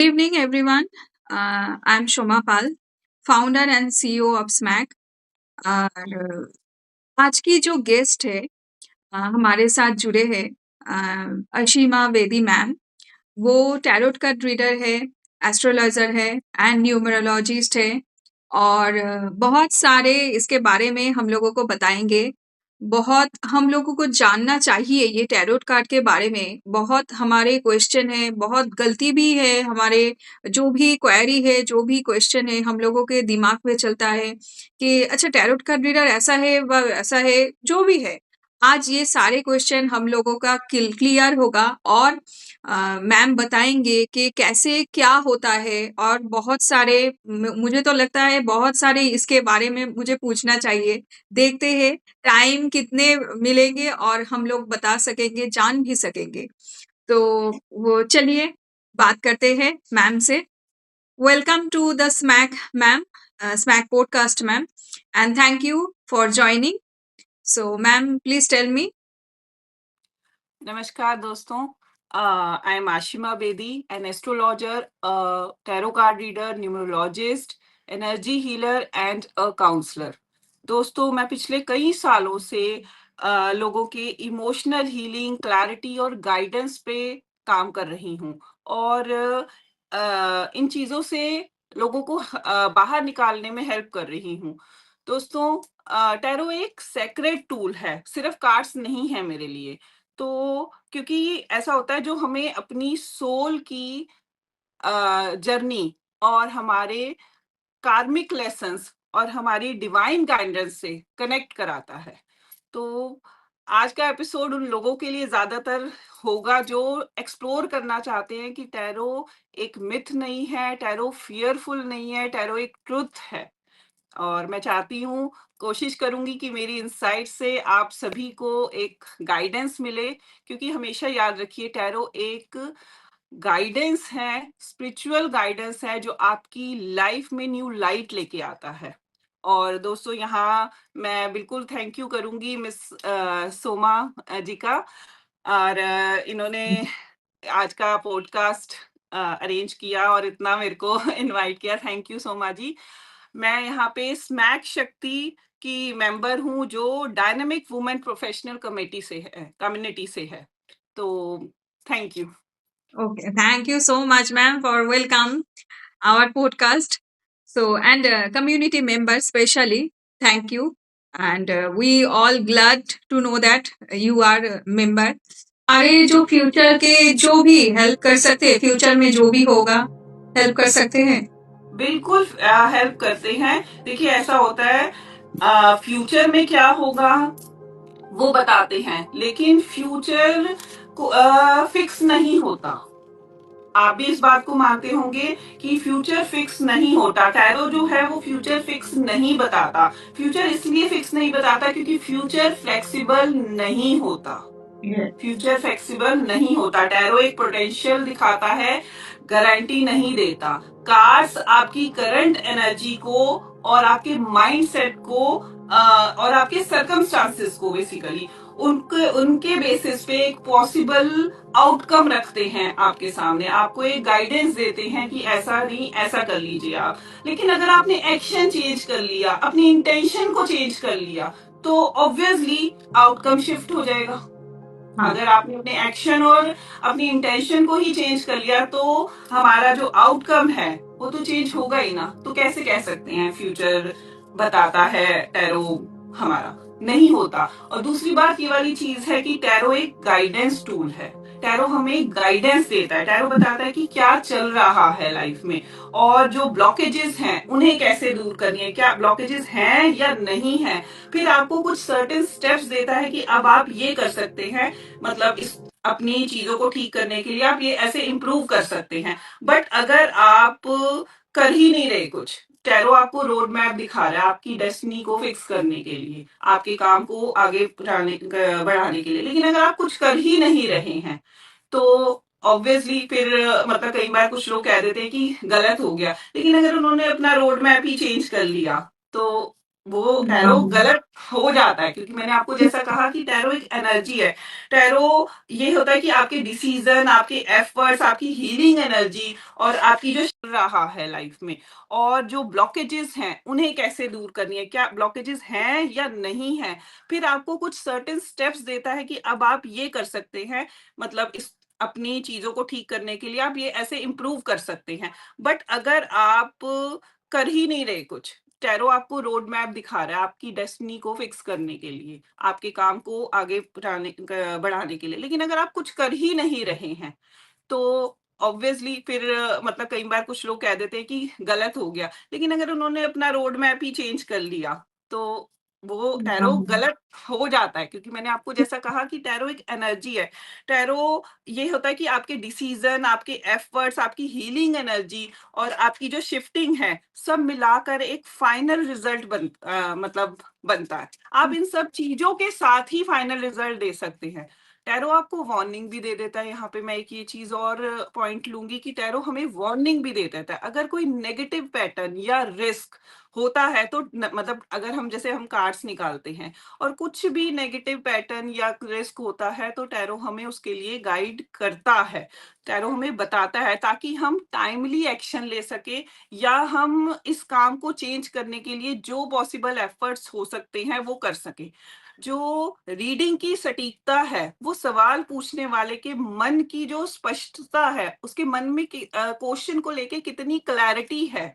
Good evening, everyone. I'm Shoma Pal, founder and CEO of SMAC. और आज की जो गेस्ट है हमारे साथ जुड़े हैं अशीमा वेदी मैम। वो टैरोट कार्ड रीडर है, एस्ट्रोलॉजर है एंड न्यूमरोलॉजिस्ट है और बहुत सारे इसके बारे में हम लोगों को बताएंगे। बहुत हम लोगों को जानना चाहिए ये टैरोट कार्ड के बारे में। बहुत हमारे क्वेश्चन है, बहुत गलती भी है हमारे, जो भी क्वेरी है, जो भी क्वेश्चन है हम लोगों के दिमाग में चलता है कि अच्छा टैरोट कार्ड रीडर ऐसा है व ऐसा है, जो भी है। आज ये सारे क्वेश्चन हम लोगों का क्लियर होगा और मैम बताएंगे कि कैसे क्या होता है और बहुत सारे मुझे तो लगता है बहुत सारे इसके बारे में मुझे पूछना चाहिए। देखते हैं टाइम कितने मिलेंगे और हम लोग बता सकेंगे, जान भी सकेंगे। तो वो चलिए बात करते हैं मैम से। Welcome to the smack ma'am, smack podcast ma'am, and thank you for joining. So ma'am please tell me. नमस्कार दोस्तों, I am Ashima Bedi, an astrologer, tarot card reader, numerologist, energy healer and a counsellor. दोस्तों, मैं पिछले कई सालों से लोगों के इमोशनल हीलिंग, क्लैरिटी और गाइडेंस पे काम कर रही हूँ और इन चीज़ों से लोगों को बाहर निकालने में हेल्प कर रही हूँ। दोस्तों, टैरो एक सेक्रेड टूल है, सिर्फ कार्ड्स नहीं है मेरे लिए। तो क्योंकि ऐसा होता है जो हमें अपनी सोल की जर्नी और हमारे कार्मिक लेसन्स और हमारी डिवाइन गाइडेंस से कनेक्ट कराता है। तो आज का एपिसोड उन लोगों के लिए ज़्यादातर होगा जो एक्सप्लोर करना चाहते हैं कि टैरो एक मिथ नहीं है, टैरो फ़ियरफुल नहीं है, टैरो एक ट्रुथ है। और मैं चाहती हूँ, कोशिश करूँगी कि मेरी इनसाइट से आप सभी को एक गाइडेंस मिले, क्योंकि हमेशा याद रखिए टैरो एक गाइडेंस है, स्पिरिचुअल गाइडेंस है जो आपकी लाइफ में न्यू लाइट लेके आता है। और दोस्तों, यहाँ मैं बिल्कुल थैंक यू करूँगी मिस सोमा जी का। और इन्होंने आज का पॉडकास्ट अरेंज किया और इतना मेरे को इनवाइट किया। थैंक यू सोमा जी। मैं यहाँ पे स्मैक शक्ति की मेंबर हूँ जो डायनामिक वुमेन प्रोफेशनल कम्युनिटी से है। तो thank you. Okay, thank you so much ma'am for welcome our podcast. So and community members especially, thank you. And we all glad to know that you are a member. आगे जो future के जो भी help कर सकते हैं, future में जो भी होगा हेल्प कर सकते हैं। बिल्कुल हेल्प करते हैं। देखिए, ऐसा होता है, फ्यूचर में क्या होगा वो बताते हैं, लेकिन फ्यूचर को फिक्स नहीं होता। आप भी इस बात को मानते होंगे कि फ्यूचर फिक्स नहीं होता। टैरो जो है वो फ्यूचर फिक्स नहीं बताता। फ्यूचर इसलिए फिक्स नहीं बताता क्योंकि फ्यूचर फ्लेक्सिबल नहीं होता। फ्यूचर फ्लेक्सिबल नहीं होता। टैरो एक पोटेंशियल दिखाता है, गारंटी नहीं देता। कार्ड्स आपकी करंट एनर्जी को और आपके माइंडसेट को और आपके सर्कमस्टांसेस को बेसिकली उनके बेसिस पे एक पॉसिबल आउटकम रखते हैं आपके सामने। आपको एक गाइडेंस देते हैं कि ऐसा नहीं, ऐसा कर लीजिए आप। लेकिन अगर आपने एक्शन चेंज कर लिया, अपनी इंटेंशन को चेंज कर लिया, तो ऑब्वियसली आउटकम शिफ्ट हो जाएगा। अगर आपने अपने एक्शन और अपनी इंटेंशन को ही चेंज कर लिया तो हमारा जो आउटकम है वो तो चेंज होगा ही ना। तो कैसे कह सकते हैं फ्यूचर बताता है टैरो? हमारा नहीं होता। और दूसरी बात ये वाली चीज है कि टैरो एक गाइडेंस टूल है। टैरो हमें गाइडेंस देता है। टैरो बताता है कि क्या चल रहा है लाइफ में और जो ब्लॉकेजेस हैं उन्हें कैसे दूर करनी है, क्या ब्लॉकेजेस हैं या नहीं है। फिर आपको कुछ सर्टेन स्टेप्स देता है कि अब आप ये कर सकते हैं, मतलब इस अपनी चीजों को ठीक करने के लिए आप ये ऐसे इम्प्रूव कर सकते हैं। बट अगर आप कर ही नहीं रहे कुछ, टैरो आपको रोड मैप दिखा रहा है आपकी डेस्टिनी को फिक्स करने के लिए, आपके काम को आगे बढ़ाने के लिए, लेकिन अगर आप कुछ कर ही नहीं रहे हैं तो ऑब्वियसली फिर मतलब कई बार कुछ लोग कह देते हैं कि गलत हो गया। लेकिन अगर उन्होंने अपना रोड मैप ही चेंज कर लिया तो वो टैरो गलत हो जाता है, क्योंकि मैंने आपको जैसा कहा कि टैरो एक एनर्जी है। टैरो ये होता है कि आपके डिसीजन, आपके एफर्ट्स, आपकी हीलिंग एनर्जी और आपकी जो चल रहा है लाइफ में, और जो ब्लॉकेजेस हैं उन्हें कैसे दूर करनी है, क्या ब्लॉकेजेस हैं या नहीं है, फिर आपको कुछ सर्टेन स्टेप्स देता है कि अब आप ये कर सकते हैं, मतलब इस अपनी चीजों को ठीक करने के लिए आप ये ऐसे इम्प्रूव कर सकते हैं। बट अगर आप कर ही नहीं रहे कुछ, टैरो आपको रोड मैप दिखा रहा है आपकी डेस्टिनी को फिक्स करने के लिए, आपके काम को आगे बढ़ाने के लिए, लेकिन अगर आप कुछ कर ही नहीं रहे हैं तो ऑब्वियसली फिर मतलब कई बार कुछ लोग कह देते हैं कि गलत हो गया, लेकिन अगर उन्होंने अपना रोड मैप ही चेंज कर लिया तो वो टैरो गलत हो जाता है, क्योंकि मैंने आपको जैसा कहा कि टैरो एक एनर्जी है। टैरो ये होता है कि आपके डिसीजन, आपके एफर्ट्स, आपकी हीलिंग एनर्जी और आपकी जो शिफ्टिंग है, सब मिलाकर एक फाइनल रिजल्ट मतलब बनता है। आप इन सब चीजों के साथ ही फाइनल रिजल्ट दे सकते हैं। टैरो आपको वार्निंग भी दे देता है। यहाँ पे मैं एक ये चीज और पॉइंट लूंगी कि टैरो हमें वार्निंग भी दे देता है। अगर कोई नेगेटिव पैटर्न या रिस्क होता है तो मतलब अगर हम जैसे हम कार्ड्स निकालते हैं और कुछ भी नेगेटिव पैटर्न या रिस्क होता है तो टैरो हमें उसके लिए गाइड करता है। टैरो हमें बताता है ताकि हम टाइमली एक्शन ले सके, या हम इस काम को चेंज करने के लिए जो पॉसिबल एफर्ट्स हो सकते हैं वो कर सके। जो रीडिंग की सटीकता है वो सवाल पूछने वाले के मन की जो स्पष्टता है, उसके मन में क्वेश्चन को लेके कितनी क्लैरिटी है,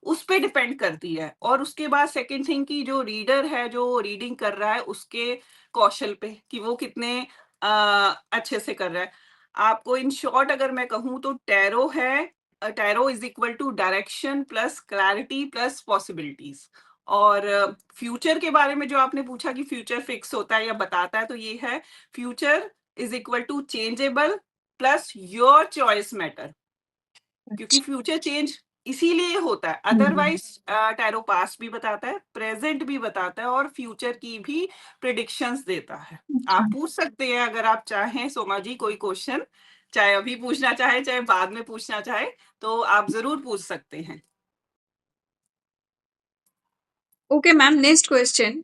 उस पे डिपेंड करती है। और उसके बाद सेकंड थिंग की जो रीडर है, जो रीडिंग कर रहा है, उसके कौशल पे कि वो कितने अच्छे से कर रहा है। आपको इन शॉर्ट अगर मैं कहूँ तो टैरो है, tarot is equal to direction plus clarity plus possibilities. और फ्यूचर के बारे में जो आपने पूछा कि फ्यूचर फिक्स होता है या बताता है, तो ये है future is equal to changeable plus your choice matter, क्योंकि फ्यूचर चेंज इसीलिए होता है। अदरवाइज टैरो पास्ट भी बताता है, प्रेजेंट भी बताता है और फ्यूचर की भी प्रिडिक्शंस देता है। आप पूछ सकते हैं अगर आप चाहें सोमा जी कोई क्वेश्चन, चाहे अभी पूछना चाहे चाहे बाद में पूछना चाहे, तो आप जरूर पूछ सकते हैं। Okay ma'am, next question.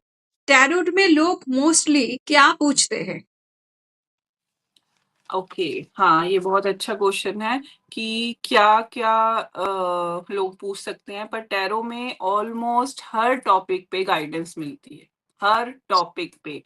Tarot में लोग मोस्टली क्या पूछते हैं? ओके, हाँ ये बहुत अच्छा क्वेश्चन है कि क्या क्या लोग पूछ सकते हैं, पर टैरो में ऑलमोस्ट हर टॉपिक पे गाइडेंस मिलती है। हर टॉपिक पे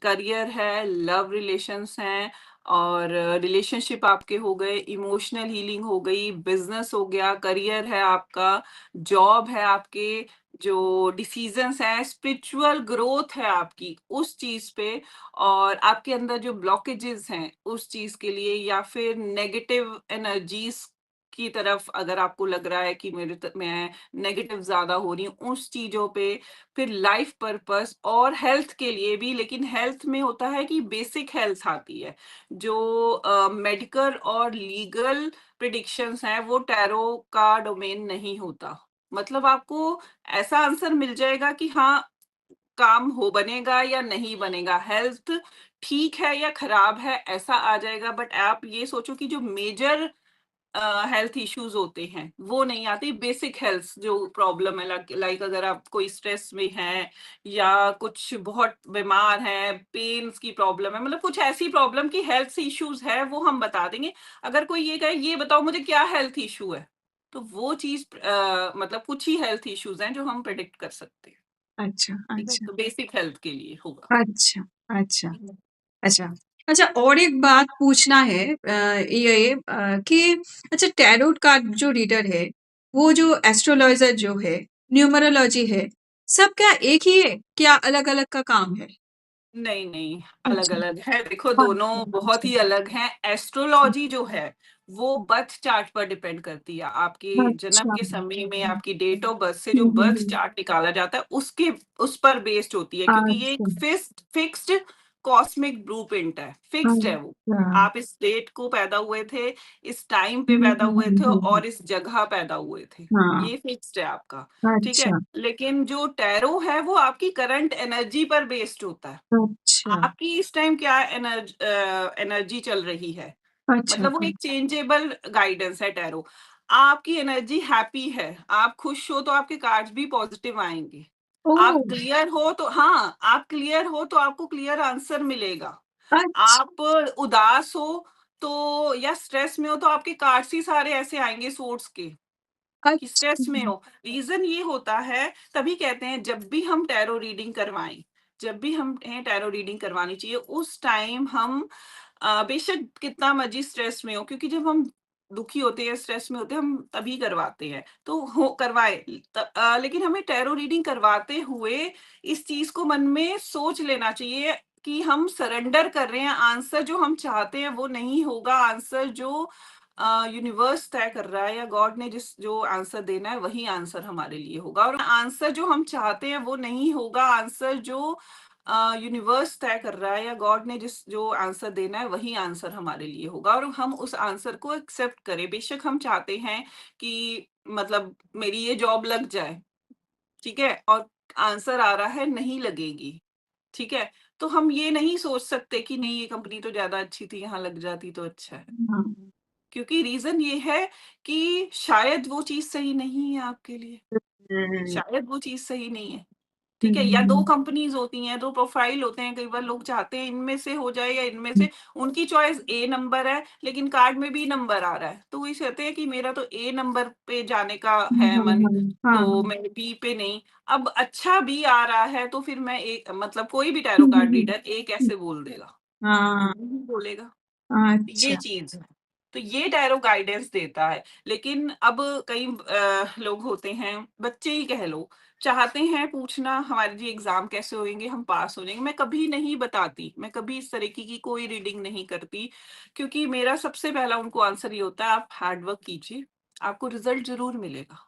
करियर है, लव रिलेशंस हैं, और रिलेशनशिप आपके हो गए, इमोशनल हीलिंग हो गई, बिजनेस हो गया, करियर है आपका, जॉब है आपके, जो डिसीजंस हैं, स्पिरिचुअल ग्रोथ है आपकी उस चीज पे, और आपके अंदर जो ब्लॉकेजेस हैं उस चीज के लिए, या फिर नेगेटिव एनर्जीज की तरफ अगर आपको लग रहा है कि मैं नेगेटिव ज्यादा हो रही हूँ उस चीजों पे, फिर लाइफ पर्पस और हेल्थ के लिए भी। लेकिन हेल्थ में होता है कि बेसिक हेल्थ आती है, जो मेडिकल और लीगल प्रिडिक्शंस हैं वो टैरो का डोमेन नहीं होता। मतलब आपको ऐसा आंसर मिल जाएगा कि हाँ काम हो बनेगा या नहीं बनेगा, हेल्थ ठीक है या खराब है, ऐसा आ जाएगा। बट आप ये सोचो कि जो मेजर हेल्थ इश्यूज होते हैं वो नहीं आती। बेसिक हेल्थ जो प्रॉब्लम है, लाइक अगर आप कोई स्ट्रेस में है या कुछ बहुत बीमार है, पेन्स की प्रॉब्लम है, मतलब कुछ ऐसी प्रॉब्लम की हेल्थ इश्यूज है, वो हम बता देंगे। अगर कोई ये कहे ये बताओ मुझे क्या हेल्थ इशू है, तो वो चीज मतलब कुछ ही हेल्थ इश्यूज हैं जो हम प्रेडिक्ट कर सकते हैं। अच्छा, ठीक है, अच्छा, तो बेसिक हेल्थ के लिए होगा। अच्छा, अच्छा, अच्छा। अच्छा, और एक बात पूछना है ये कि अच्छा, टैरोट कार्ड जो रीडर है, वो जो एस्ट्रोलॉजर जो है, न्यूमरोलॉजी है, सब क्या एक ही है? क्या अलग-अलग का काम है? नहीं, नहीं, अच्छा, अलग-अलग है। देखो दोनों अच्छा, बहुत अच्छा, ही अलग हैं। एस्ट्रोलॉजी जो है, वो बर्थ चार्ट पर डिपेंड करती है। आपके जन्म अच्छा। के समय में आपकी डेट ऑफ बर्थ से जो हुँ, हुँ, बर्थ हुँ। चार्ट निकाला जाता है, उसके उस पर बेस्ड होती है, क्योंकि ये अच्छा, एक फिक्स्ड कॉस्मिक ब्लूप्रिंट है, फिक्स्ड है वो। अच्छा। आप इस डेट को पैदा हुए थे, इस टाइम पे हुँ, पैदा हुँ, हुए हुँ, थे हुँ, हुँ। और इस जगह पैदा हुए थे। हाँ, ये फिक्स्ड है आपका, ठीक है? अच्छा, लेकिन जो टैरो है वो आपकी करंट एनर्जी पर बेस्ड होता है। अच्छा, आपकी इस टाइम क्या एनर्जी चल रही है, अच्छा, मतलब वो अच्छा, एक चेंजेबल गाइडेंस है टैरो। आपकी एनर्जी हैप्पी है, आप खुश हो तो आपके कार्ड्स भी पॉजिटिव आएंगे। ओह! आप क्लियर हो तो हाँ, आप क्लियर हो तो आपको क्लियर आंसर मिलेगा। अच्छा, आप उदास हो तो या स्ट्रेस में हो तो आपके कार्ड्स ही सारे ऐसे आएँगे सोर्स के, कि स्ट्रेस में अच्छा। हो। रीज़न ये होता है, तभी कहते हैं जब भी हम टैरो रीडिंग करवाएँ, जब भी हमें टैरो रीडिंग करवानी चाहिए, उस टाइम हम बेशक कितना मर्ज़ी स्ट्रेस में हो, क्योंकि जब हम दुखी होते हैं, स्ट्रेस में होते हैं, हम तभी करवाते हैं। तो हो करवाएँ लेकिन हमें टैरो रीडिंग करवाते हुए इस चीज़ को मन में सोच लेना चाहिए कि हम सरेंडर कर रहे हैं, आंसर जो हम चाहते हैं वो नहीं होगा, आंसर जो यूनिवर्स तय कर रहा है या गॉड ने जिस जो आंसर देना है वही आंसर हमारे लिए होगा, और आंसर जो हम चाहते हैं वो नहीं होगा, आंसर जो यूनिवर्स तय कर रहा है या गॉड ने जिस जो आंसर देना है वही आंसर हमारे लिए होगा, और हम उस आंसर को एक्सेप्ट करें। बेशक हम चाहते हैं कि मतलब मेरी ये जॉब लग जाए, ठीक है, और आंसर आ रहा है नहीं लगेगी, ठीक है, तो हम ये नहीं सोच सकते कि नहीं ये कंपनी तो ज्यादा अच्छी थी, यहाँ लग जाती तो अच्छा है। हाँ। क्योंकि रीज़न ये है कि शायद वो चीज़ सही नहीं है आपके लिए, हुँ, शायद वो चीज़ सही नहीं है, ठीक है? या 2 हुँ, कंपनीज़ होती हैं, 2 प्रोफ़ाइल होते हैं, कई बार लोग चाहते हैं इनमें से हो जाए या इनमें से, उनकी चॉइस ए नंबर है, लेकिन कार्ड में बी नंबर आ रहा है, तो वो ये चाहते हैं कि मेरा तो ए नंबर पे जाने का हाँ, है हाँ, मन, हाँ, हाँ, तो हाँ। मैं बी पे नहीं। अब अच्छा बी आ रहा है, तो फिर मैं ए मतलब कोई भी हुँ, टैरो हुँ, कार्ड हुँ, रीडर ए हुँ। कैसे बोल देगा? हाँ, नहीं बोलेगा। ये अच्छा। चीज़ है। तो ये टैरो गाइडेंस देता है। लेकिन अब कई लोग होते हैं, बच्चे ही कह लो, चाहते हैं पूछना हमारे जी एग्ज़ाम कैसे होएँगे, हम पास हो जाएँगे। मैं कभी नहीं बताती, मैं कभी इस तरीके की कोई रीडिंग नहीं करती, क्योंकि मेरा सबसे पहला उनको आंसर ये होता है, आप हार्ड वर्क कीजिए, आपको रिज़ल्ट ज़रूर मिलेगा।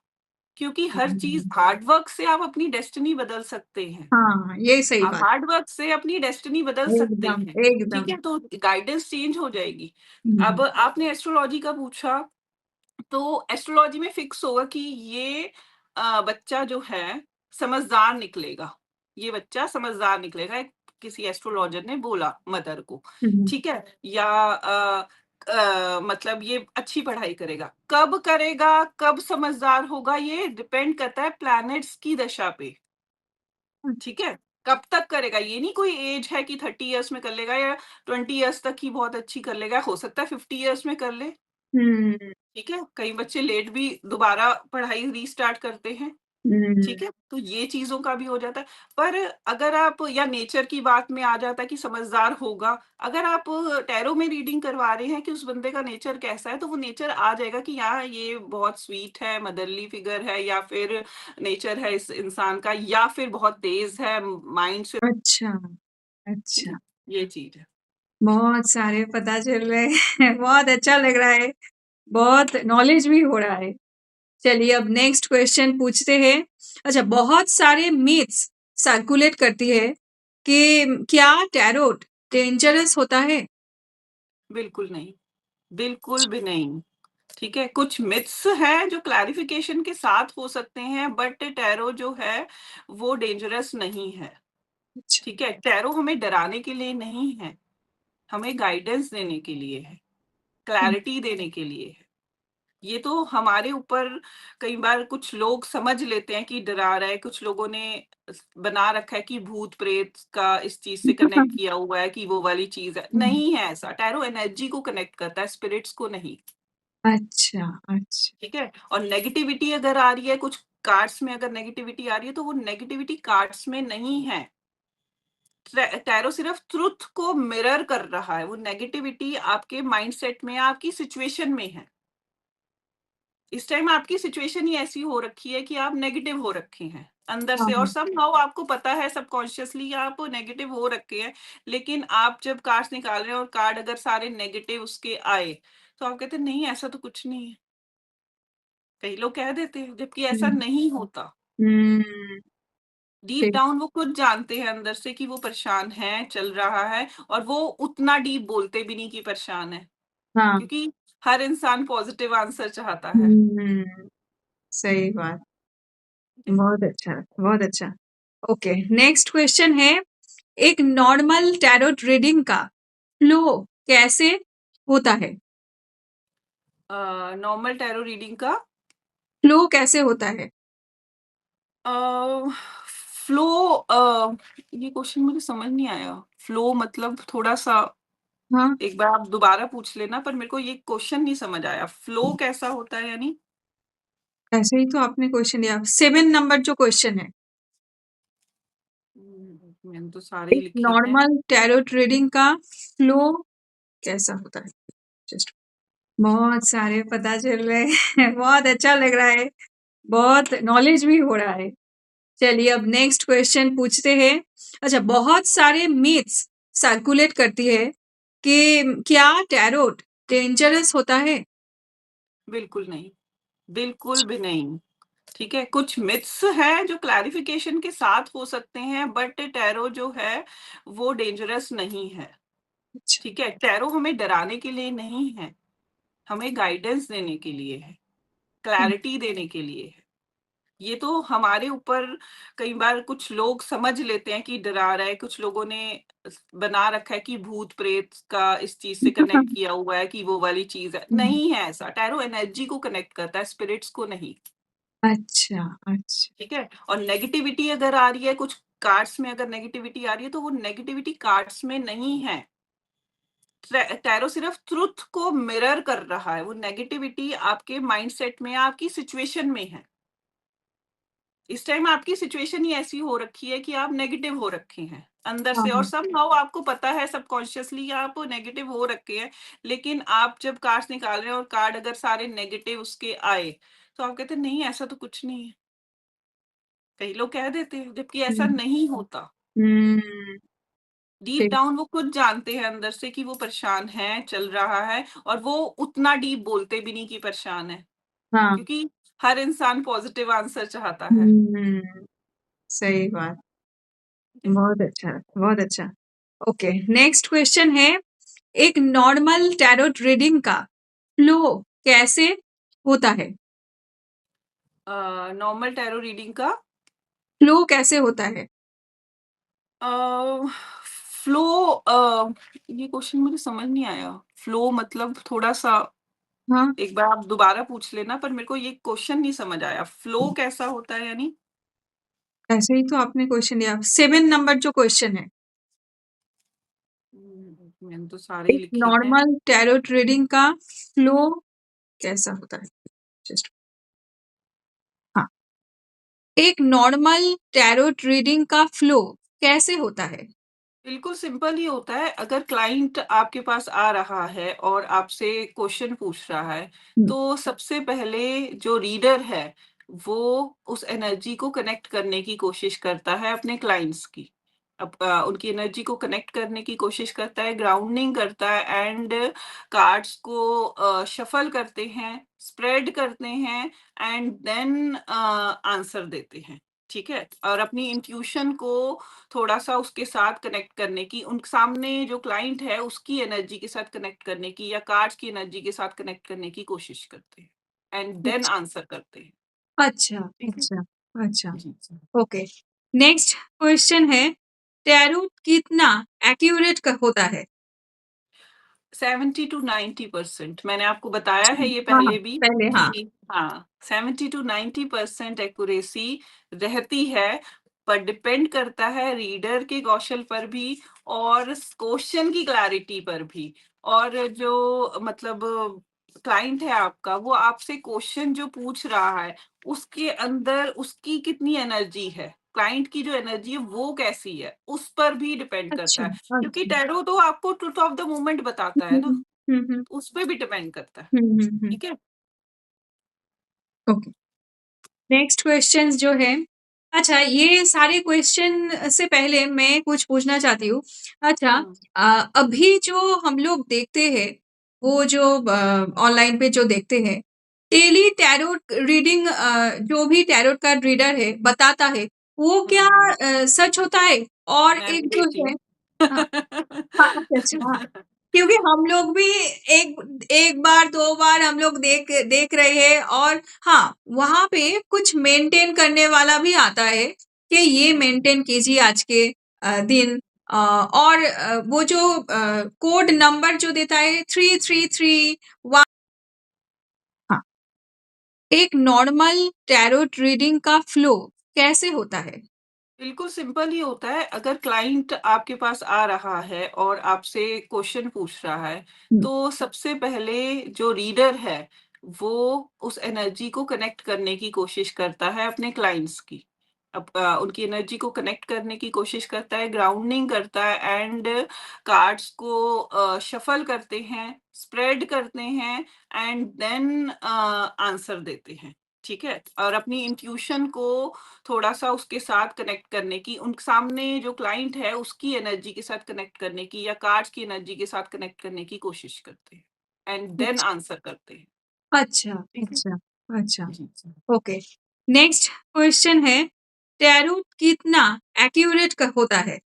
क्योंकि हर चीज़ हुँ, हार्ड वर्क से आप अपनी डेस्टिनी बदल सकते हैं। हाँ, ये सही आप बात। हार्ड वर्क से अपनी डेस्टिनी बदल सकते एकदम, हैं, ठीक एकदम। है? तो गाइडेंस चेंज हो जाएगी। अब हुँ, आपने एस्ट्रोलॉजी का पूछा, तो एस्ट्रोलॉजी में फिक्स होगा कि ये बच्चा जो है समझदार निकलेगा, ये बच्चा समझदार निकलेगा, एक किसी एस्ट्रोलॉजर ने बोला मदर को, हुँ, ठीक है? या मतलब ये अच्छी पढ़ाई करेगा। कब करेगा, कब समझदार होगा, ये डिपेंड करता है प्लैनेट्स की दशा पे। हुँ, ठीक है? कब तक करेगा? ये नहीं कोई एज है कि 30 इयर्स में कर लेगा या 20 इयर्स तक ही बहुत अच्छी कर लेगा, हो सकता है 50 इयर्स में कर ले, हुँ, ठीक है? कई बच्चे लेट भी दोबारा पढ़ाई रीस्टार्ट करते हैं, हुँ, ठीक है? तो ये चीज़ों का भी हो जाता है। पर अगर आप या नेचर की बात में आ जाता है कि समझदार होगा, अगर आप टैरो में रीडिंग करवा रहे हैं कि उस बंदे का नेचर कैसा है, तो वो नेचर आ जाएगा कि हाँ, ये बहुत स्वीट है, मदरली फिगर है, या फिर नेचर है इस इंसान का, या फिर बहुत तेज़ है, माइंड से, अच्छा, है अच्छा। ना? ये चीज़ है। बहुत सारे पता चल रहे हैं, बहुत अच्छा लग रहा है, बहुत नॉलेज भी हो रहा है। चलिए अब नेक्स्ट क्वेश्चन पूछते हैं। अच्छा, बहुत सारे मिथ्स सर्कुलेट करती है कि क्या टैरोट डेंजरस होता है? बिल्कुल नहीं, बिल्कुल भी नहीं, ठीक है? कुछ मिथ्स हैं जो क्लैरिफ़िकेशन के साथ हो सकते हैं, बट टैरो जो है, वो डेंजरस नहीं है, अच्छा। ठीक है? टैरो हमें डराने के लिए नहीं है, हमें गाइडेंस देने के लिए है, हुँ, क्लैरिटी देने के लिए है। ये तो हमारे ऊपर, कई बार कुछ लोग समझ लेते हैं कि डरा रहा है, कुछ लोगों ने बना रखा है कि भूत-प्रेत का इस चीज़ से कनेक्ट किया हुआ है कि वो वाली चीज़ है। हुँ। नहीं है ऐसा, टैरो एनर्जी को कनेक्ट करता है, स्पिरिट्स को नहीं, अच्छा, अच्छा। ठीक है? और नेगेटिविटी अगर आ रही है, कुछ कार्ड्स में अगर नेगेटिविटी आ रही है, तो वो नेगेटिविटी कार्ड्स में नहीं है। टैरो सिर्फ़ ट्रुथ को मिरर कर रहा है, वो नेगेटिविटी आपके माइंडसेट में, आपकी सिचुएशन में है। इस टाइम आपकी सिचुएशन ही ऐसी हो रखी है कि आप नेगेटिव हो रखे हैं अंदर हाँ, से, और हाँ। समहाउ आपको पता है सबकॉन्शियसली आप नेगेटिव हो रखे हैं, लेकिन आप जब कार्ड्स निकाल रहे हैं और कार्ड अगर सारे नेगेटिव उसके आए, तो आप कहते हैं नहीं ऐसा तो कुछ नहीं है। कई लोग कह देते हैं, जबकि ऐसा हुँ, नहीं होता। हुँ, डीप ठीक। डाउन वो खुद जानते हैं अंदर से कि वो परेशान है, चल रहा है, और वो उतना डीप बोलते भी नहीं कि परेशान है, हाँ। क्योंकि हर इंसान पॉजिटिव आंसर चाहता है। हुँ, सही बात। ठीक है? बहुत अच्छा, बहुत अच्छा। ओके, नेक्स्ट क्वेश्चन है, एक नॉर्मल टैरोट रीडिंग का फ्लो कैसे होता है? नॉर्मल टैरो रीडिंग का फ्लो कैसे होता है? फ्लो, ये क्वेश्चन मुझे समझ नहीं आया। फ्लो मतलब थोड़ा-सा हाँ, एक बार आप दोबारा पूछ लेना, पर मेरे को ये क्वेश्चन नहीं समझ आया। फ्लो कैसा होता है यानी? ऐसे ही तो आपने क्वेश्चन दिया। 7 नंबर जो क्वेश्चन है, मैंने तो सारे ही एक लिखे हैं। नॉर्मल टैरो रीडिंग का फ्लो कैसा होता है? जस्ट बहुत सारे पता चल रहे हैं, बहुत अच्छा लग रहा है, बहुत नॉलेज भी हो रहा है। चलिए अब नेक्स्ट क्वेश्चन पूछते हैं। अच्छा, बहुत सारे मिथ्स सर्कुलेट करती है कि क्या टैरोट डेंजरस होता है? बिल्कुल नहीं, बिल्कुल भी नहीं। ठीक है, कुछ मिथ्स हैं जो क्लैरिफिकेशन के साथ हो सकते हैं, बट टैरो जो है वो डेंजरस नहीं है। अच्छा, ठीक है, टैरो हमें डराने के लिए नहीं है, हमें गाइडेंस देने के लिए है, हुँ, क्लैरिटी देने के लिए है। ये तो हमारे ऊपर कई बार कुछ लोग समझ लेते हैं कि डरा रहा है, कुछ लोगों ने बना रखा है कि भूत प्रेत का इस चीज से कनेक्ट किया हुआ है कि वो वाली चीज है। हुँ, नहीं है ऐसा, टैरो एनर्जी को कनेक्ट करता है, स्पिरिट्स को नहीं। अच्छा, अच्छा, ठीक है, और नेगेटिविटी अगर आ रही है, कुछ कार्ड्स में अगर नेगेटिविटी आ रही है, तो वो नेगेटिविटी कार्ड्स में नहीं है। टैरो सिर्फ ट्रुथ को मिरर कर रहा है, वो नेगेटिविटी आपके माइंडसेट में, आपकी सिचुएशन में है। इस टाइम आपकी सिचुएशन ही ऐसी हो रखी है कि आप नेगेटिव हो रखे हैं अंदर हाँ, से, और हाँ, समहाउ आपको पता है सबकॉन्शियसली आप नेगेटिव हो रखे हैं। लेकिन आप जब कार्ड्स निकाल रहे हैं और कार्ड अगर सारे नेगेटिव उसके आए, तो आप कहते हैं नहीं ऐसा तो कुछ नहीं है। कई लोग कह देते हैं, जबकि ऐसा हुँ, नहीं होता। हुँ, डीप फिर डाउन वो खुद जानते हैं अंदर से कि वो परेशान है, चल रहा है, और वो उतना डीप बोलते भी नहीं कि परेशान है, हाँ, क्योंकि हर इंसान पॉजिटिव आंसर चाहता है। हुँ, सही बात। ठीक है? बहुत अच्छा, बहुत अच्छा। ओके, नेक्स्ट क्वेश्चन है, एक नॉर्मल टैरोट रीडिंग का फ्लो कैसे होता है? नॉर्मल टैरो रीडिंग का फ्लो कैसे होता है? फ्लो, ये क्वेश्चन मुझे समझ नहीं आया। फ्लो मतलब थोड़ा-सा हाँ, एक बार आप दोबारा पूछ लेना, पर मेरे को ये क्वेश्चन नहीं समझ आया। फ्लो कैसा होता है यानी? ऐसे ही तो आपने क्वेश्चन दिया। 7 नंबर जो क्वेश्चन है, मैंने तो सारे ही एक लिखे हैं। नॉर्मल टैरोट रीडिंग का फ्लो कैसा होता है? जस्ट हाँ, एक नॉर्मल टैरोट रीडिंग का फ्लो कैसे होता है? बिल्कुल सिंपल ही होता है। अगर क्लाइंट आपके पास आ रहा है और आपसे क्वेश्चन पूछ रहा है, हुँ, तो सबसे पहले जो रीडर है, वो उस एनर्जी को कनेक्ट करने की कोशिश करता है अपने क्लाइंट्स की। उनकी एनर्जी को कनेक्ट करने की कोशिश करता है, ग्राउंडिंग करता है, एंड कार्ड्स को शफल करते हैं, स्प्रेड करते हैं, एंड देन आंसर देते हैं। ठीक है? और अपनी इंट्यूशन को थोड़ा-सा उसके साथ कनेक्ट करने की, उन सामने जो क्लाइंट है उसकी एनर्जी के साथ कनेक्ट करने की, या कार्ड्स की एनर्जी के साथ कनेक्ट करने की कोशिश करते हैं, एंड देन अच्छा, आंसर करते हैं। अच्छा, ठीक है? अच्छा, अच्छा, जी, जी। ओके। नेक्स्ट क्वेश्चन है, टैरोट कितना एक्यूरेट होता है? 70 टू 90% मैंने आपको बताया है ये हाँ, हाँ, पहले भी पहले हाँ, कि हाँ, 70 टू 90% एक्यूरेसी रहती है, पर डिपेंड करता है रीडर के कौशल पर भी, और क्वेश्चन की क्लैरिटी पर भी, और जो मतलब क्लाइंट है आपका, वो आपसे क्वेश्चन जो पूछ रहा है, उसके अंदर उसकी कितनी एनर्जी है, क्लाइंट की जो एनर्जी है वो कैसी है, उस पर भी डिपेंड करता अच्छा, है। क्योंकि अच्छा। टैरो तो आपको ट्रुथ ऑफ द मोमेंट बताता है हुँ, ना, हुँ, हुँ, हुँ, उस पे भी डिपेंड करता है। हुँ, हुँ, हुँ, ठीक है? ओके। नेक्स्ट क्वेश्चंस जो है, अच्छा ये सारे क्वेश्चन से पहले मैं कुछ पूछना चाहती हूँ। अच्छा, हुँ, अभी जो हम लोग देखते हैं, वो जो ऑनलाइन पे जो देखते हैं, डेली टैरोट रीडिंग जो भी टैरोट कार्ड रीडर है, बताता है, वो हुँ, क्या हुँ। सच होता है? और मैं भी एक जो देती है हूँ। हाँ, हाँ, अच्छा, अच्छा, हाँ। क्योंकि हम लोग भी एक एक बार, 2 बार हम लोग देख देख रहे हैं और हाँ, वहाँ पे कुछ मेंटेन करने वाला भी आता है कि ये हुँ, मेंटेन कीजिए आज के दिन और वो जो कोड नंबर जो देता है 3331 हाँ, एक नॉर्मल टैरोट रीडिंग का फ्लो कैसे होता है? बिल्कुल सिंपल ही होता है। अगर क्लाइंट आपके पास आ रहा है और आपसे क्वेश्चन पूछ रहा है, हुँ, तो सबसे पहले जो रीडर है, वो उस एनर्जी को कनेक्ट करने की कोशिश करता है अपने क्लाइंट्स की। उनकी एनर्जी को कनेक्ट करने की कोशिश करता है, ग्राउंडिंग करता है एंड कार्ड्स को शफल करते हैं, स्प्रेड करते हैं एंड देन आंसर देते हैं। ठीक है? और अपनी इंट्यूशन को थोड़ा-सा उसके साथ कनेक्ट करने की, उन सामने जो क्लाइंट है उसकी एनर्जी के साथ कनेक्ट करने की या कार्ड्स की एनर्जी के साथ कनेक्ट करने की कोशिश करते हैं एंड देन अच्छा, आंसर करते हैं। अच्छा, ठीक है? अच्छा, अच्छा, जी। ओके। नेक्स्ट क्वेश्चन है, टैरो कितना एक्यूरेट होता है?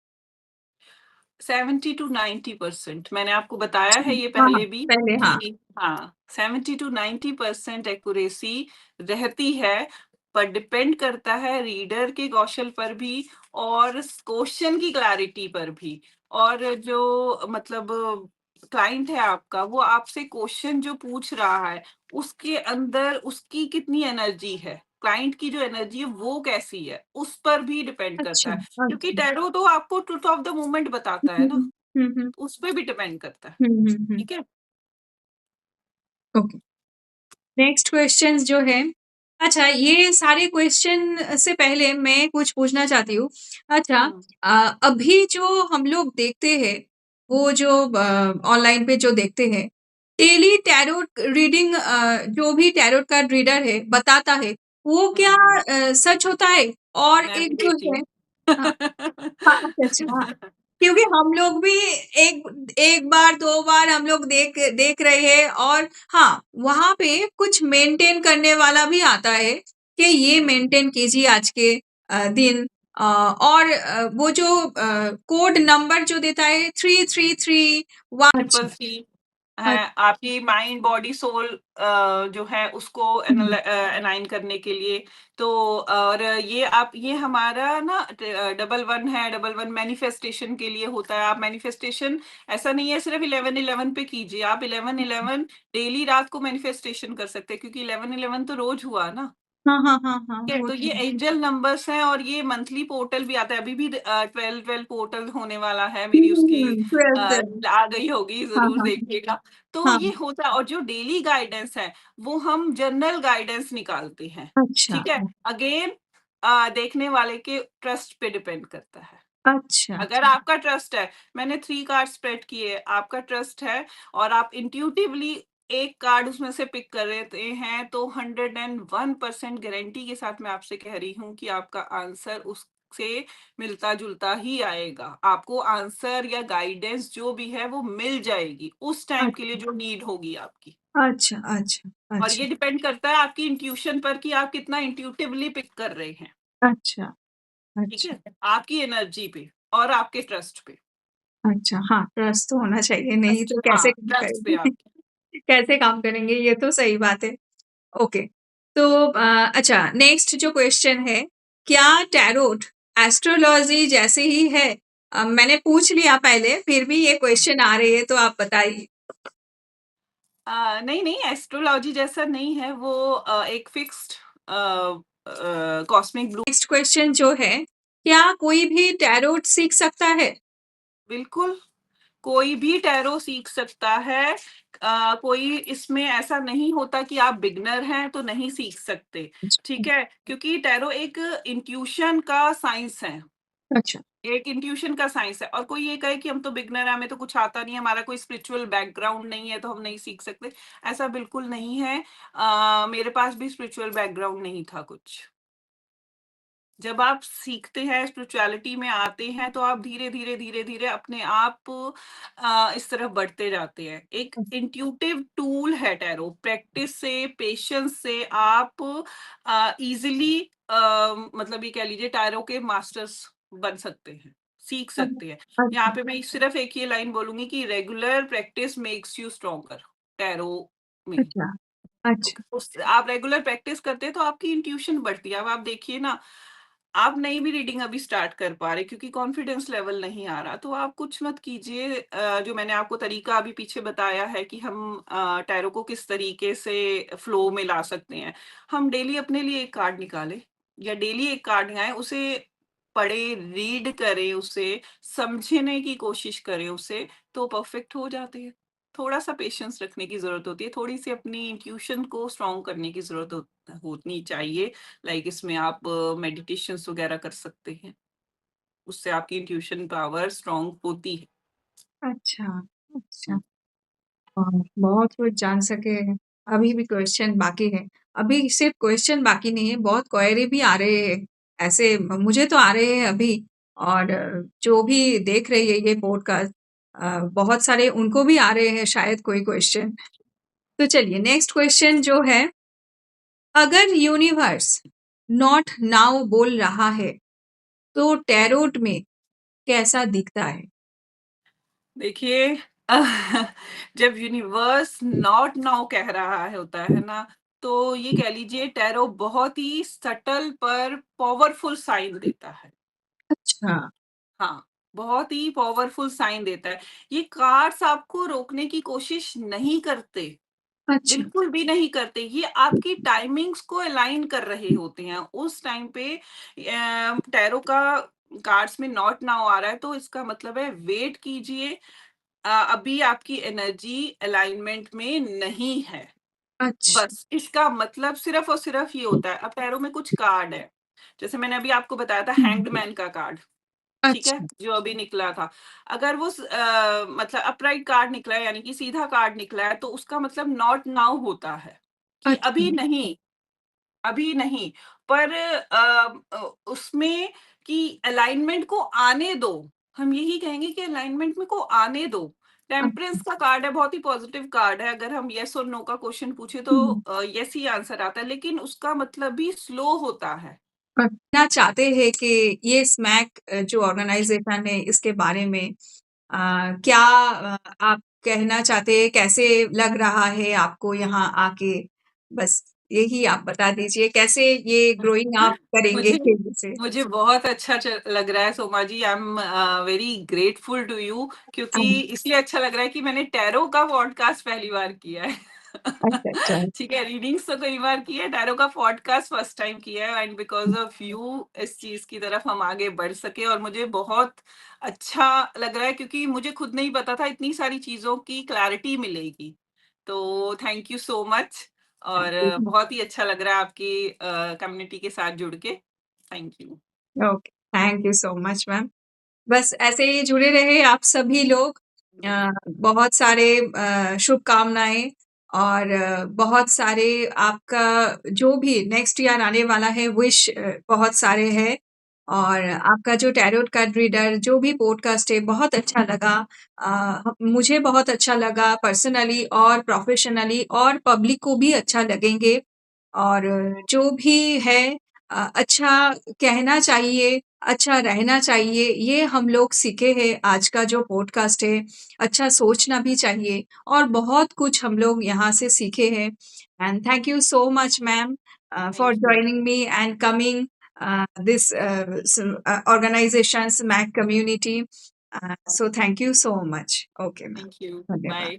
70 टू 90% मैंने आपको बताया अच्छा, है ये हाँ, हाँ, पहले भी पहले हाँ, कि हाँ, 70 टू 90% एक्यूरेसी रहती है, पर डिपेंड करता है रीडर के कौशल पर भी और क्वेश्चन की क्लैरिटी पर भी। और जो मतलब क्लाइंट है आपका, वो आपसे क्वेश्चन जो पूछ रहा है, उसके अंदर उसकी कितनी एनर्जी है, क्लाइंट की जो एनर्जी है वो कैसी है, उस पर भी डिपेंड करता अच्छा, है। क्योंकि अच्छा। टैरो तो आपको ट्रुथ ऑफ द मोमेंट बताता है हुँ, ना, हुँ, हुँ, हुँ, उस पे भी डिपेंड करता है। हुँ, हुँ, हुँ, ठीक है? ओके। नेक्स्ट क्वेश्चंस जो है, अच्छा ये सारे क्वेश्चन से पहले मैं कुछ पूछना चाहती हूँ। अच्छा, हुँ, अभी जो हम लोग देखते हैं, वो जो ऑनलाइन पे जो देखते हैं, डेली टैरोट रीडिंग, जो भी टैरोट कार्ड रीडर है बताता है, वो क्या हुँ, सच होता है? और मैं एक भी जो देखती है, हूँ। हाँ, हाँ, अच्छा, अच्छा, हाँ। क्योंकि हम लोग भी एक एक बार, 2 बार हम लोग देख देख रहे हैं, और हाँ, वहाँ पे कुछ मेंटेन करने वाला भी आता है कि ये हुँ, मेंटेन कीजिए आज के दिन, और वो जो कोड नंबर जो देता है 3331। ट्रिपल अच्छा, सी अच्छा। है, आपकी माइंड, बॉडी, सोल जो है उसको हुँ, अलाइन करने के लिए। तो और ये हमारा ना डबल 1 है, डबल 1 मैनिफेस्टेशन के लिए होता है। आप मैनिफेस्टेशन ऐसा नहीं है सिर्फ़ 11-11 पे कीजिए, आप 11-11 डेली रात को मैनिफेस्टेशन कर सकते हैं क्योंकि 11-11 तो रोज़ हुआ ना। हाँ, हाँ, हाँ, हाँ, ठीक है, वो तो तो ये है। एंजल नंबर्स हैं और ये मंथली पोर्टल भी आता है। अभी भी 12-12 पोर्टल होने वाला है। हुँ, मेरी उसकी हुँ, 12th। रील आ गई होगी, हाँ, ज़रूर हाँ, देखिएगा। तो हाँ, ये होता है और जो डेली गाइडेंस है, वो हम जनरल गाइडेंस निकालते हैं। अच्छा, ठीक है? अगेन देखने वाले के ट्रस्ट पे डिपेंड करता है। अच्छा, अगर अच्छा, आपका ट्रस्ट है, मैंने 3 कार्ड स्प्रेड किए, आपका ट्रस्ट है और आप इंट्यूटिवली एक कार्ड उसमें से पिक कर लेते हैं, तो 101% गारंटी के साथ मैं आपसे कह रही हूँ कि आपका आंसर उससे मिलता-जुलता ही आएगा। आपको आंसर या गाइडेंस जो भी है वो मिल जाएगी, उस टाइम के लिए जो नीड होगी आपकी। अच्छा, अच्छा, और अच्छा, ये डिपेंड करता है आपकी इंट्यूशन पर कि आप कितना इंट्यूटिवली पिक कर रहे हैं। अच्छा, ठीक अच्छा, है? आपकी एनर्जी पे और आपके ट्रस्ट पे। अच्छा, हाँ, ट्रस्ट तो होना चाहिए, नहीं ट्रस्ट तो हाँ, कैसे काम ट्रस्ट पे करेंगे? आपके। कैसे काम करेंगे, ये तो सही बात है। ओके, तो अच्छा, नेक्स्ट जो क्वेश्चन है, क्या टैरोट एस्ट्रोलॉजी जैसे ही है? मैंने पूछ लिया पहले, फिर भी ये क्वेश्चन आ रही है, तो आप बताइए। नहीं, नहीं एस्ट्रोलॉजी जैसा नहीं है वो एक fixed cosmic blue next question जो है, क्या कोई भी टैरोट सीख सकता है? बिल्कुल, कोई भी टैरो सीख सकता है। कोई इसमें ऐसा नहीं होता कि आप बिगिनर हैं तो नहीं सीख सकते, अच्छा, ठीक है? क्योंकि टैरो एक इंट्यूशन का साइंस है। अच्छा, एक इंट्यूशन का साइंस है और कोई ये कहे कि हम तो बिगिनर हैं, हमें तो कुछ आता नहीं है, हमारा कोई स्पिरिचुअल बैकग्राउंड नहीं है, तो हम नहीं सीख सकते, ऐसा बिल्कुल नहीं है। मेरे पास भी स्पिरिचुअल बैकग्राउंड नहीं था कुछ। जब आप सीखते हैं, स्पिरिचुअलिटी में आते हैं, तो आप धीरे-धीरे, धीरे-धीरे अपने आप इस तरफ बढ़ते जाते हैं। एक इंट्यूटिव टूल है टैरो, प्रैक्टिस से, पेशेंस से आप ईज़िली मतलब ये कह लीजिए टैरो के मास्टर्स बन सकते हैं, सीख सकते हैं। यहाँ अच्छा, पे मैं सिर्फ़ एक ये लाइन बोलूँगी कि regular practice makes you stronger, tarot में। अच्छा, अच्छा, उस आप रेगुलर प्रैक्टिस करते हैं तो आपकी इंट्यूशन बढ़ती है। अब आप देखिए ना, आप नहीं भी रीडिंग अभी स्टार्ट कर पा रहे क्योंकि कॉन्फिडेंस लेवल नहीं आ रहा, तो आप कुछ मत कीजिए। जो मैंने आपको तरीका अभी पीछे बताया है कि हम टैरो को किस तरीके से फ्लो में ला सकते हैं। हम डेली अपने लिए एक कार्ड निकालें या डेली एक कार्ड निकालें, उसे पढ़े, रीड करें उसे, समझने की कोशिश करें उसे, तो परफेक्ट हो जाती है। थोड़ा-सा पेशेंस रखने की ज़रूरत होती है, थोड़ी-सी अपनी इंट्यूशन को स्ट्रॉन्ग करने की ज़रूरत होनी चाहिए। लाइक इसमें आप मेडिटेशंस वगैरह कर सकते हैं, उससे आपकी इंट्यूशन पावर स्ट्रॉन्ग होती है। अच्छा, अच्छा। हुँ। बहुत कुछ जान सके हैं। अभी भी क्वेश्चन बाकी है। अभी सिर्फ़ क्वेश्चन बाकी नहीं है, बहुत क्वेरी भी आ रहे हैं। ऐसे मुझे तो आ रहे हैं अभी और जो भी देख रही है ये पॉडकास्ट बहुत सारे उनको भी आ रहे हैं शायद कोई क्वेश्चन। तो चलिए नेक्स्ट क्वेश्चन जो है, अगर यूनिवर्स नॉट नाउ बोल रहा है, तो टैरोट में कैसा दिखता है? देखिए जब यूनिवर्स नॉट नाउ कह रहा है होता है ना, तो ये कह लीजिए टैरो बहुत ही सटल पर पावरफुल साइन देता है। अच्छा, हाँ, बहुत ही पावरफुल साइन देता है। ये कार्ड्स आपको रोकने की कोशिश नहीं करते, अच्छा, बिल्कुल भी नहीं करते। ये आपकी टाइमिंग्स को अलाइन कर रहे होते हैं। उस टाइम पे टैरो का कार्ड्स में नॉट नाउ आ रहा है, तो इसका मतलब है वेट कीजिए। अभी आपकी एनर्जी अलाइनमेंट में नहीं है। अच्छा, बस इसका मतलब सिर्फ़ और सिर्फ़ ये होता है। अब टैरो में कुछ कार्ड है, जैसे मैंने अभी आपको बताया था हुँ, हैंग्ड मैन का कार्ड, ठीक है? अच्छा, जो अभी निकला था। अगर वो मतलब अपराइट कार्ड निकला है यानी कि सीधा कार्ड निकला है, तो उसका मतलब नॉट नाउ होता है, कि अच्छा, अभी नहीं। अभी नहीं, पर उसमें कि अलाइनमेंट को आने दो। हम यही कहेंगे कि अलाइनमेंट में को आने दो। अच्छा, टेम्परेंस का कार्ड है, बहुत ही पॉजिटिव कार्ड है। अगर हम येस और नो का क्वेश्चन पूछे तो हुँ। येस ही आंसर आता है, लेकिन उसका मतलब भी स्लो होता है। कहना चाहते हैं कि ये स्मैक जो ऑर्गेनाइज़ेशन है इसके बारे में क्या आप कहना चाहते हैं? कैसे लग रहा है आपको यहाँ आके? बस यही आप बता दीजिए कैसे ये ग्रोइंग आप करेंगे मुझे इसे? मुझे बहुत अच्छा लग रहा है Soma ji. I am very grateful to you, क्योंकि इसलिए अच्छा लग रहा है कि मैंने टैरो का पॉडकास्ट पहली बार किया है। अच्छा, अच्छा। ठीक है, रीडिंग्स तो कई बार की है, टैरो का पॉडकास्ट फर्स्ट टाइम किया है, एंड बिकॉज ऑफ यू इस चीज की तरफ हम आगे बढ़ सके, और मुझे बहुत अच्छा लग रहा है क्योंकि मुझे खुद नहीं पता था इतनी सारी चीजों की क्लैरिटी मिलेगी। तो थैंक यू सो मच। और बहुत ही अच्छा लग रहा है आपकी कम्युनिटी के साथ जुड़ के। Thank you. Okay, thank you so much ma'am. बस ऐसे ही जुड़े रहे आप सभी लोग। बहुत सारे शुभकामनाएँ और बहुत सारे आपका जो भी नेक्स्ट ईयर आने वाला है विश बहुत सारे हैं और आपका जो टैरोट कार्ड रीडर जो भी पॉडकास्ट है बहुत अच्छा लगा। मुझे बहुत अच्छा लगा पर्सनली और प्रोफ़ेशनली और पब्लिक को भी अच्छा लगेंगे और जो भी है अच्छा कहना चाहिए, अच्छा रहना चाहिए, ये हम लोग सीखे हैं आज का जो पॉडकास्ट है। अच्छा सोचना भी चाहिए और बहुत कुछ हम लोग यहाँ से सीखे हैं। And thank you so much ma'am for thank you. Joining me and coming this organization's MAC community. So thank you so much. Okay, ma'am. Thank you. धन्यवाद। बाय।